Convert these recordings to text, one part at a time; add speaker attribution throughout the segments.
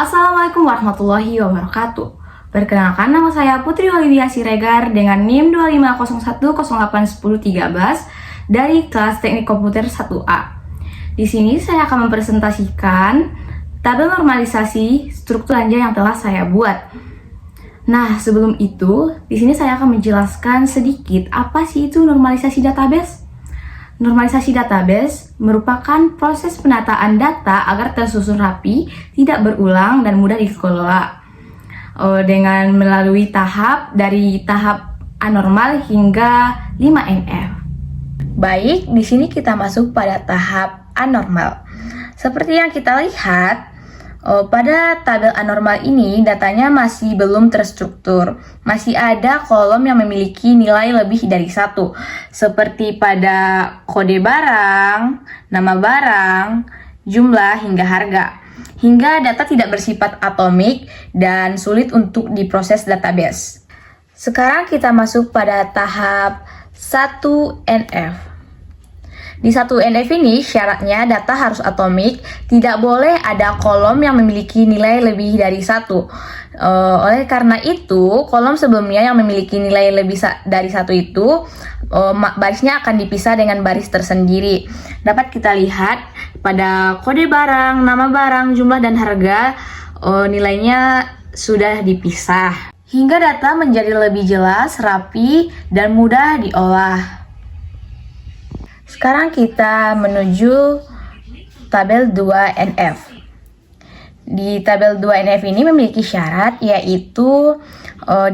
Speaker 1: Assalamualaikum warahmatullahi wabarakatuh. Perkenalkan, nama saya Putri Olivia Siregar dengan NIM 2501081013 dari kelas Teknik Komputer 1A. Di sini saya akan mempresentasikan tabel normalisasi struktur belanja yang telah saya buat. Nah, sebelum itu, di sini saya akan menjelaskan sedikit apa sih itu normalisasi database. Normalisasi database merupakan proses penataan data agar tersusun rapi, tidak berulang, dan mudah dikelola dengan melalui dari tahap anormal hingga 5NF. Baik, di sini kita masuk pada tahap anormal. Seperti yang kita lihat, pada tabel anormal ini datanya masih belum terstruktur. Masih ada kolom yang memiliki nilai lebih dari 1, seperti pada kode barang, nama barang, jumlah, hingga harga. Hingga data tidak bersifat atomik dan sulit untuk diproses database. Sekarang kita masuk pada tahap 1NF. Di 1NF ini syaratnya data harus atomik, tidak boleh ada kolom yang memiliki nilai lebih dari 1. Oleh karena itu, kolom sebelumnya yang memiliki nilai lebih dari 1 itu, barisnya akan dipisah dengan baris tersendiri. Dapat kita lihat pada kode barang, nama barang, jumlah, dan harga, nilainya sudah dipisah. Hingga data menjadi lebih jelas, rapi, dan mudah diolah. Sekarang kita menuju tabel 2NF. Di tabel 2NF ini memiliki syarat, yaitu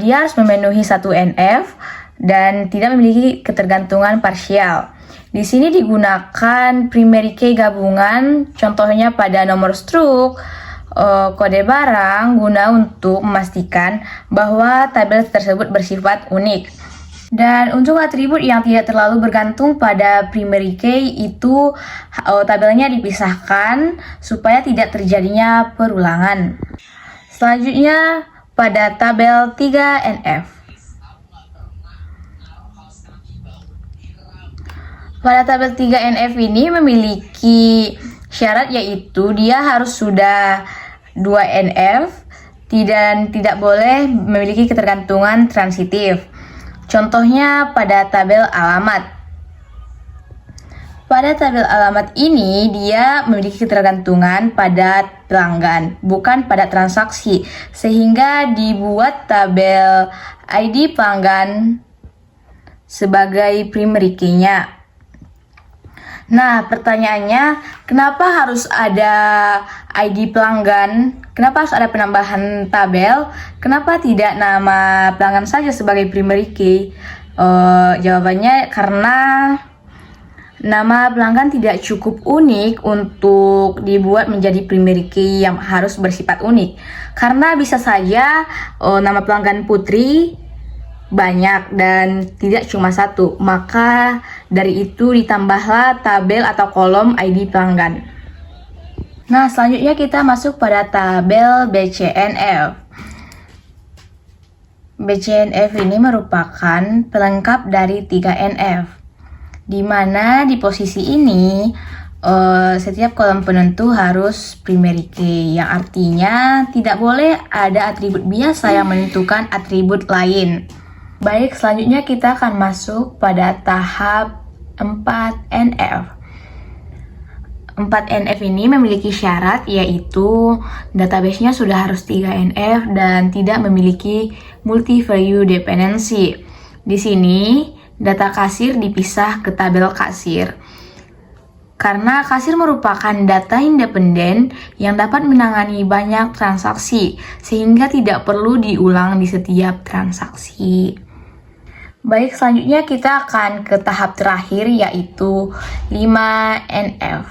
Speaker 1: dia harus memenuhi 1NF dan tidak memiliki ketergantungan parsial. Di sini digunakan primary key gabungan, contohnya pada nomor struk, kode barang, guna untuk memastikan bahwa tabel tersebut bersifat unik. Dan untuk atribut yang tidak terlalu bergantung pada primary key itu tabelnya dipisahkan supaya tidak terjadinya perulangan. Selanjutnya pada tabel 3NF. Pada tabel 3NF ini memiliki syarat, yaitu dia harus sudah 2NF dan tidak boleh memiliki ketergantungan transitif. Contohnya pada tabel alamat. Pada tabel alamat ini dia memiliki ketergantungan pada pelanggan, bukan pada transaksi, sehingga dibuat tabel ID pelanggan sebagai primary key-nya. Nah, pertanyaannya, kenapa harus ada ID pelanggan? Kenapa harus ada penambahan tabel? Kenapa tidak nama pelanggan saja sebagai primary key? Jawabannya karena nama pelanggan tidak cukup unik untuk dibuat menjadi primary key yang harus bersifat unik. Karena bisa saja nama pelanggan Putri banyak dan tidak cuma 1, maka dari itu ditambahlah tabel atau kolom ID pelanggan. Nah, selanjutnya kita masuk pada tabel BCNF. BCNF ini merupakan pelengkap dari 3NF, di mana di posisi ini setiap kolom penentu harus primary key, yang artinya tidak boleh ada atribut biasa yang menentukan atribut lain. Baik, selanjutnya kita akan masuk pada tahap 4NF. 4NF ini memiliki syarat, yaitu database-nya sudah harus 3NF dan tidak memiliki multi-value dependency. Di sini, data kasir dipisah ke tabel kasir. Karena kasir merupakan data independen yang dapat menangani banyak transaksi, sehingga tidak perlu diulang di setiap transaksi. Baik, selanjutnya kita akan ke tahap terakhir, yaitu 5NF.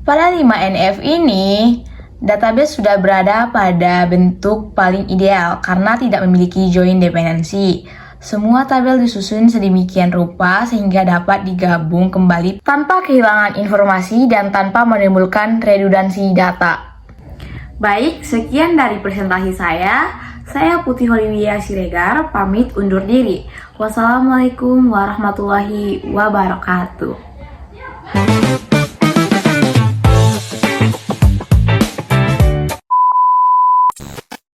Speaker 1: Pada 5NF ini, database sudah berada pada bentuk paling ideal karena tidak memiliki join dependency. Semua tabel disusun sedemikian rupa sehingga dapat digabung kembali tanpa kehilangan informasi dan tanpa menimbulkan redundansi data. Baik, sekian dari presentasi saya. Saya Putri Olivia Siregar, pamit undur diri. Wassalamualaikum warahmatullahi wabarakatuh.